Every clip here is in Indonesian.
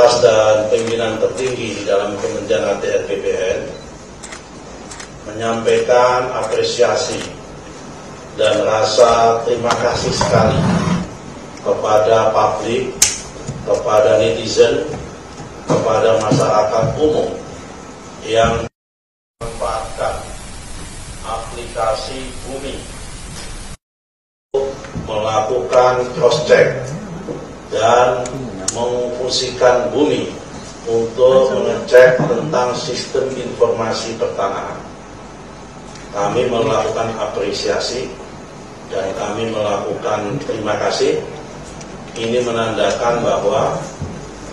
atas dan pimpinan tertinggi di dalam Kementerian ATR BPN menyampaikan apresiasi dan rasa terima kasih sekali kepada publik, kepada netizen, kepada masyarakat umum yang memanfaatkan aplikasi Bumi untuk melakukan cross-check dan memfungsikan Bumi untuk mengecek tentang sistem informasi pertanahan. Kami melakukan apresiasi dan kami melakukan terima kasih. Ini menandakan bahwa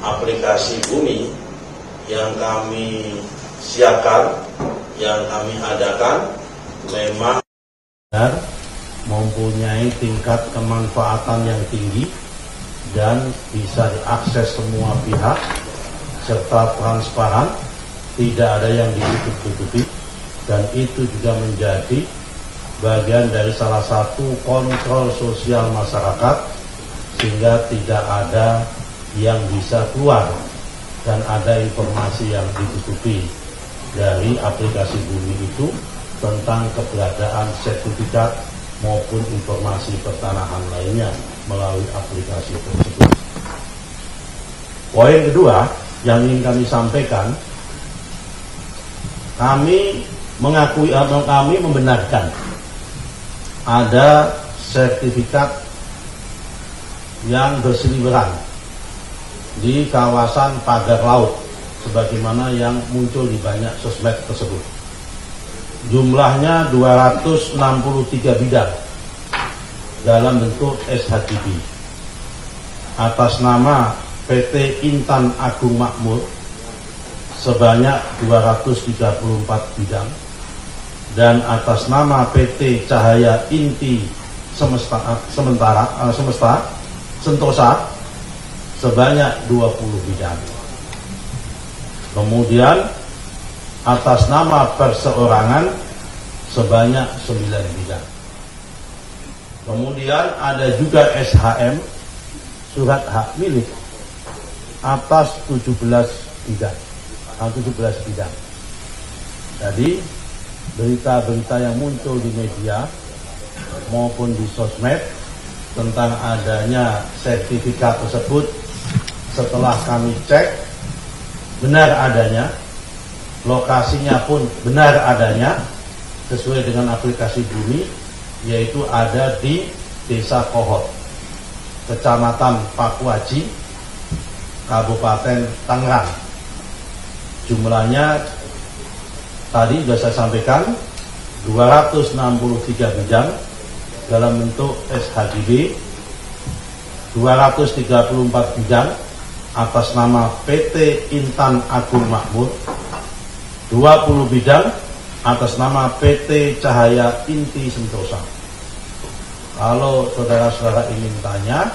aplikasi Bumi yang kami siapkan, yang kami adakan memang mempunyai tingkat kemanfaatan yang tinggi dan bisa diakses semua pihak serta transparan, tidak ada yang ditutup-tutupi, dan itu juga menjadi bagian dari salah satu kontrol sosial masyarakat sehingga tidak ada yang bisa keluar dan ada informasi yang ditutupi dari aplikasi Bumi itu tentang keberadaan sertifikat maupun informasi pertanahan lainnya melalui aplikasi tersebut. Poin kedua yang ingin kami sampaikan, kami mengakui atau kami membenarkan ada sertifikat yang berseliweran di kawasan pagar laut sebagaimana yang muncul di banyak sosmed tersebut. Jumlahnya 263 bidang dalam bentuk SHGB atas nama PT Intan Agung Makmur sebanyak 234 bidang dan atas nama PT Cahaya Inti Sentosa sebanyak 20 bidang. Kemudian atas nama perseorangan sebanyak 9 bidang. Kemudian ada juga SHM, surat hak milik, atas 17 bidang. Jadi berita-berita yang muncul di media maupun di sosmed tentang adanya sertifikat tersebut, setelah kami cek benar adanya, lokasinya pun benar adanya sesuai dengan aplikasi Bumi, yaitu ada di Desa Kohot, Kecamatan Pakuaji, Kabupaten Tangerang. Jumlahnya tadi sudah saya sampaikan 263 bidang dalam bentuk SHGB, 234 bidang atas nama PT Intan Agung Makmur, 20 bidang atas nama PT Cahaya Inti Sentosa. Kalau saudara-saudara ingin tanya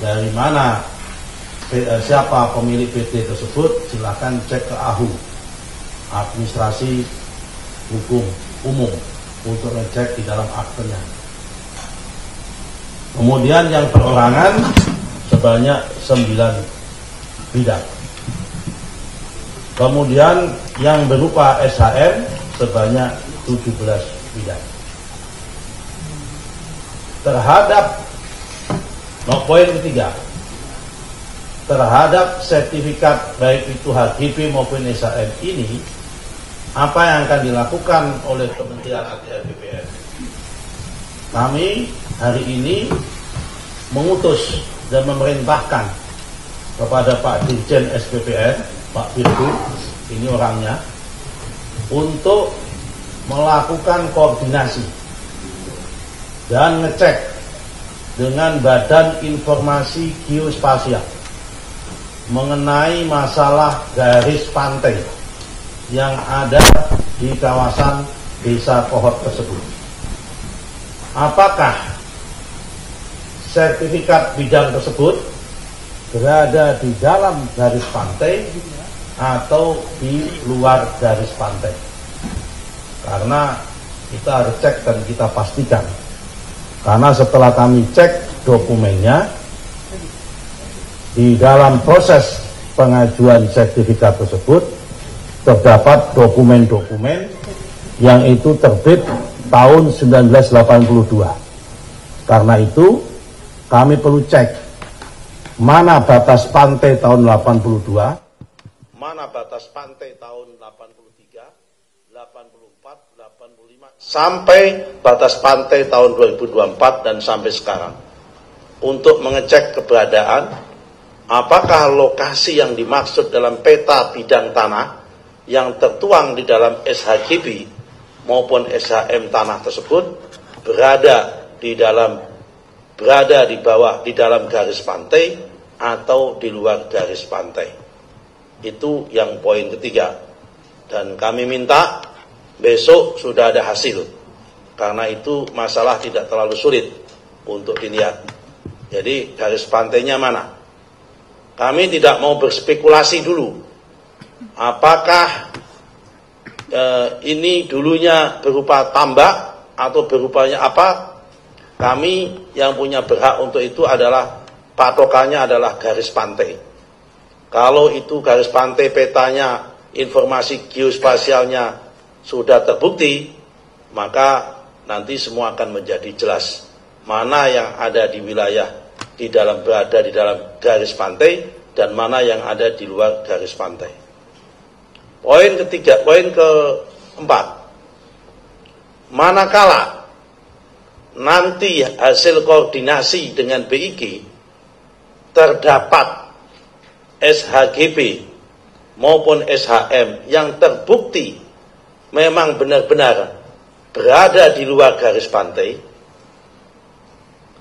dari mana, siapa pemilik PT tersebut, silakan cek ke AHU, Administrasi Hukum Umum, untuk ngecek di dalam aktenya. Kemudian yang perorangan sebanyak 9 bidang. Kemudian yang berupa SHM sebanyak 17 bidang. Terhadap poin ketiga, terhadap sertifikat baik itu HGB maupun SHM ini, apa yang akan dilakukan oleh Kementerian ATR BPN? Kami hari ini mengutus dan memerintahkan kepada Pak Dirjen SPPN, Pak Firdu, ini orangnya, untuk melakukan koordinasi dan ngecek dengan Badan Informasi Geospasial mengenai masalah garis pantai yang ada di kawasan Desa Kohot tersebut. Apakah sertifikat bidang tersebut berada di dalam garis pantai atau di luar garis pantai? Karena kita harus cek dan kita pastikan. Karena setelah kami cek dokumennya, Di dalam proses pengajuan sertifikat tersebut terdapat dokumen-dokumen yang itu terbit tahun 1982. Karena itu kami perlu cek mana batas pantai tahun 82, mana batas pantai tahun 83, 84, 85, sampai batas pantai tahun 2024 dan sampai sekarang. Untuk mengecek keberadaan apakah lokasi yang dimaksud dalam peta bidang tanah yang tertuang di dalam SHGB maupun SHM tanah tersebut berada di bawah di dalam garis pantai atau di luar garis pantai. Itu yang poin ketiga. Dan kami minta besok sudah ada hasil. Karena itu masalah tidak terlalu sulit untuk dilihat. Jadi garis pantainya mana? Kami tidak mau berspekulasi dulu. Apakah ini dulunya berupa tambak atau berupanya apa? Kami yang punya berhak untuk itu adalah patokannya adalah garis pantai. Kalau itu garis pantai petanya, informasi geospasialnya sudah terbukti, maka nanti semua akan menjadi jelas mana yang ada di wilayah berada di dalam garis pantai dan mana yang ada di luar garis pantai. Poin keempat, manakala nanti hasil koordinasi dengan BIG terdapat SHGB maupun SHM yang terbukti memang benar-benar berada di luar garis pantai,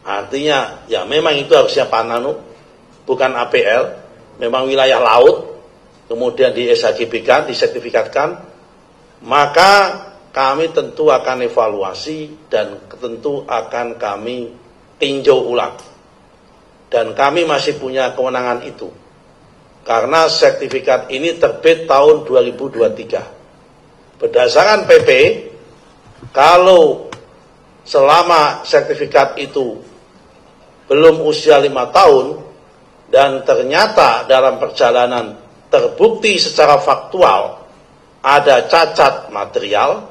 artinya ya memang itu harusnya Pananu, bukan APL, memang wilayah laut, kemudian di SHGB-kan, disertifikatkan, maka kami tentu akan evaluasi dan tentu akan kami tinjau ulang. Dan kami masih punya kewenangan itu. Karena sertifikat ini terbit tahun 2023. Berdasarkan PP, kalau selama sertifikat itu belum usia 5 tahun, dan ternyata dalam perjalanan terbukti secara faktual ada cacat material,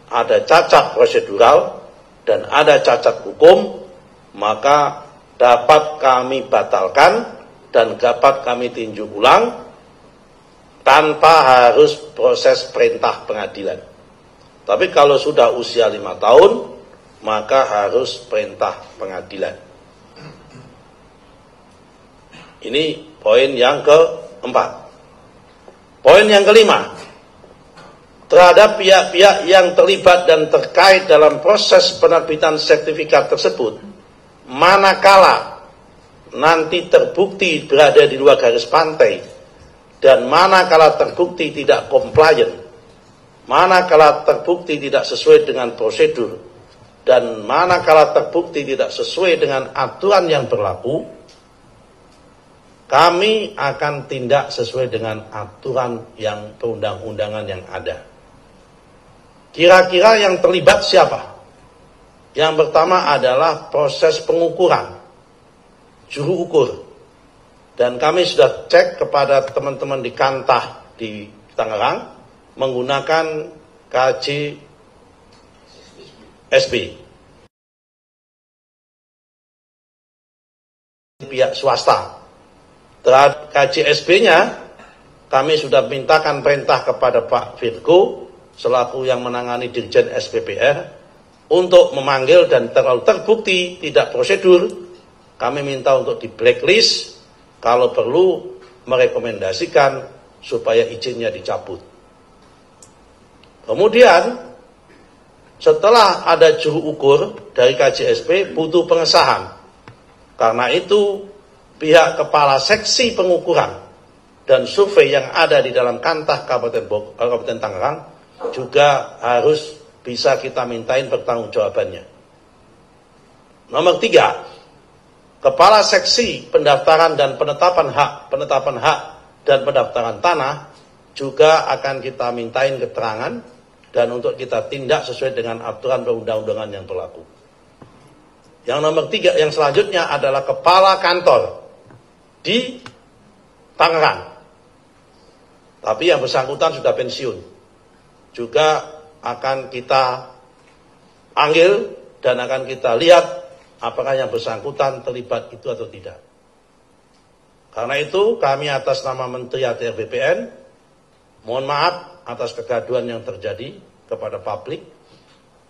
ada cacat prosedural, dan ada cacat hukum, maka dapat kami batalkan dan dapat kami tinjau ulang tanpa harus proses perintah pengadilan. Tapi kalau sudah usia 5 tahun, maka harus perintah pengadilan. Ini poin yang keempat. Poin yang kelima, terhadap pihak-pihak yang terlibat dan terkait dalam proses penerbitan sertifikat tersebut, manakala nanti terbukti berada di luar garis pantai, dan manakala terbukti tidak compliant, manakala terbukti tidak sesuai dengan prosedur, dan manakala terbukti tidak sesuai dengan aturan yang berlaku, kami akan tindak sesuai dengan aturan yang perundang-undangan yang ada. Kira-kira yang terlibat siapa? Yang pertama adalah proses pengukuran, juru ukur. Dan kami sudah cek kepada teman-teman di Kantah di Tangerang menggunakan KJSB. Pihak swasta. Terhadap KJSB-nya, kami sudah mintakan perintah kepada Pak Virgo, selaku yang menangani Dirjen SPPR, untuk memanggil dan terlalu terbukti tidak prosedur, kami minta untuk di blacklist, kalau perlu merekomendasikan supaya izinnya dicabut. Kemudian, setelah ada juru ukur dari KJSB, butuh pengesahan. Karena itu, pihak kepala seksi pengukuran dan survei yang ada di dalam Kantah Kabupaten Tangerang juga harus bisa kita mintain pertanggungjawabannya. Nomor 3, kepala seksi pendaftaran dan penetapan hak dan pendaftaran tanah juga akan kita mintain keterangan dan untuk kita tindak sesuai dengan aturan perundang-undangan yang berlaku. Yang nomor 3, yang selanjutnya adalah kepala kantor di Tangerang. Tapi yang bersangkutan sudah pensiun. Juga akan kita panggil dan akan kita lihat apakah yang bersangkutan terlibat itu atau tidak. Karena itu kami atas nama Menteri ATR BPN mohon maaf atas kegaduhan yang terjadi kepada publik,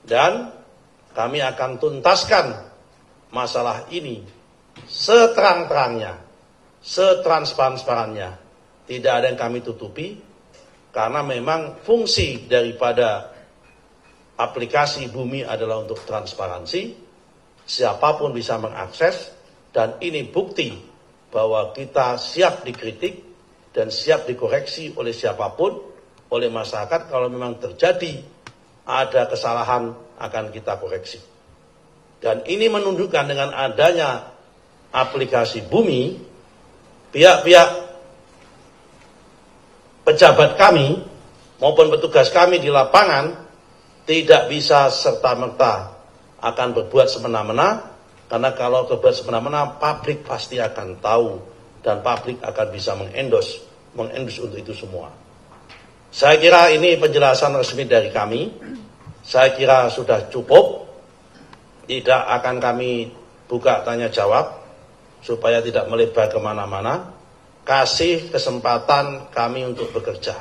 dan kami akan tuntaskan masalah ini seterang-terangnya, setransparan-transparannya. Tidak ada yang kami tutupi, karena memang fungsi daripada aplikasi Bumi adalah untuk transparansi. Siapapun bisa mengakses, dan ini bukti bahwa kita siap dikritik dan siap dikoreksi oleh siapapun, oleh masyarakat. Kalau memang terjadi ada kesalahan akan kita koreksi. Dan ini menunjukkan dengan adanya aplikasi Bumi, pihak-pihak pejabat kami maupun petugas kami di lapangan tidak bisa serta-merta akan berbuat semena-mena, karena kalau berbuat semena-mena publik pasti akan tahu dan publik akan bisa mengendorse untuk itu semua. Saya kira ini penjelasan resmi dari kami. Saya kira sudah cukup. Tidak akan kami buka tanya jawab supaya tidak melebar kemana-mana. Kasih kesempatan kami untuk bekerja.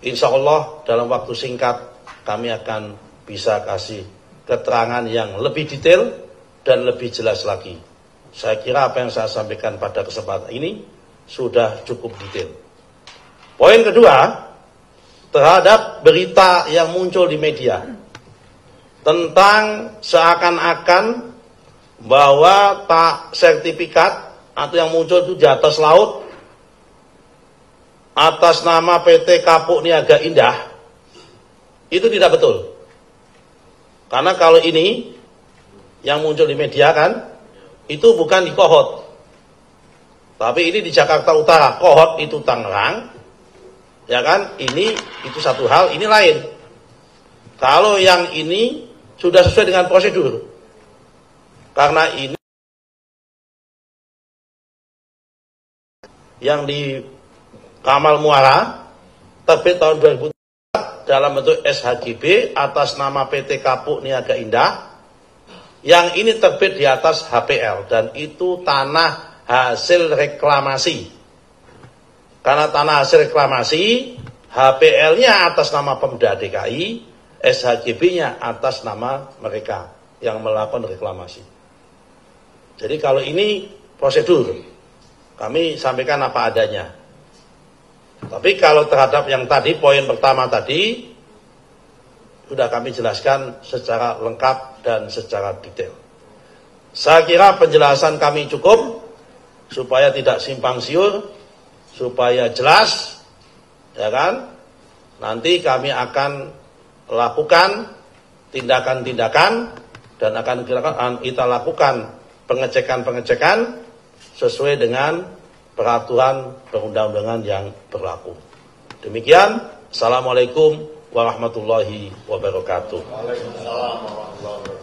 Insya Allah dalam waktu singkat kami akan bisa kasih keterangan yang lebih detail dan lebih jelas lagi. Saya kira apa yang saya sampaikan pada kesempatan ini sudah cukup detail. Poin kedua, terhadap berita yang muncul di media tentang seakan-akan bahwa tak sertifikat atau yang muncul itu di atas laut atas nama PT Kapuk Niaga Indah, itu tidak betul. Karena kalau ini yang muncul di media kan, itu bukan di Kohot, tapi ini di Jakarta Utara. Kohot itu Tangerang, ya kan? Ini itu satu hal, ini lain. Kalau yang ini sudah sesuai dengan prosedur, karena ini yang di Kamal Muara terbit tahun 2004 dalam bentuk SHGB atas nama PT Kapuk Niaga Indah. Yang ini terbit di atas HPL, dan itu tanah hasil reklamasi. Karena tanah hasil reklamasi, HPL-nya atas nama Pemda DKI, SHGB-nya atas nama mereka yang melakukan reklamasi. Jadi kalau ini prosedur, kami sampaikan apa adanya. Tapi kalau terhadap yang tadi, poin pertama tadi, sudah kami jelaskan secara lengkap dan secara detail. Saya kira penjelasan kami cukup, supaya tidak simpang siur, supaya jelas, ya kan? Nanti kami akan lakukan tindakan-tindakan, dan akan kita lakukan pengecekan-pengecekan sesuai dengan peraturan perundang-undangan yang berlaku. Demikian, Assalamualaikum warahmatullahi wabarakatuh. Waalaikumsalam warahmatullahi wabarakatuh.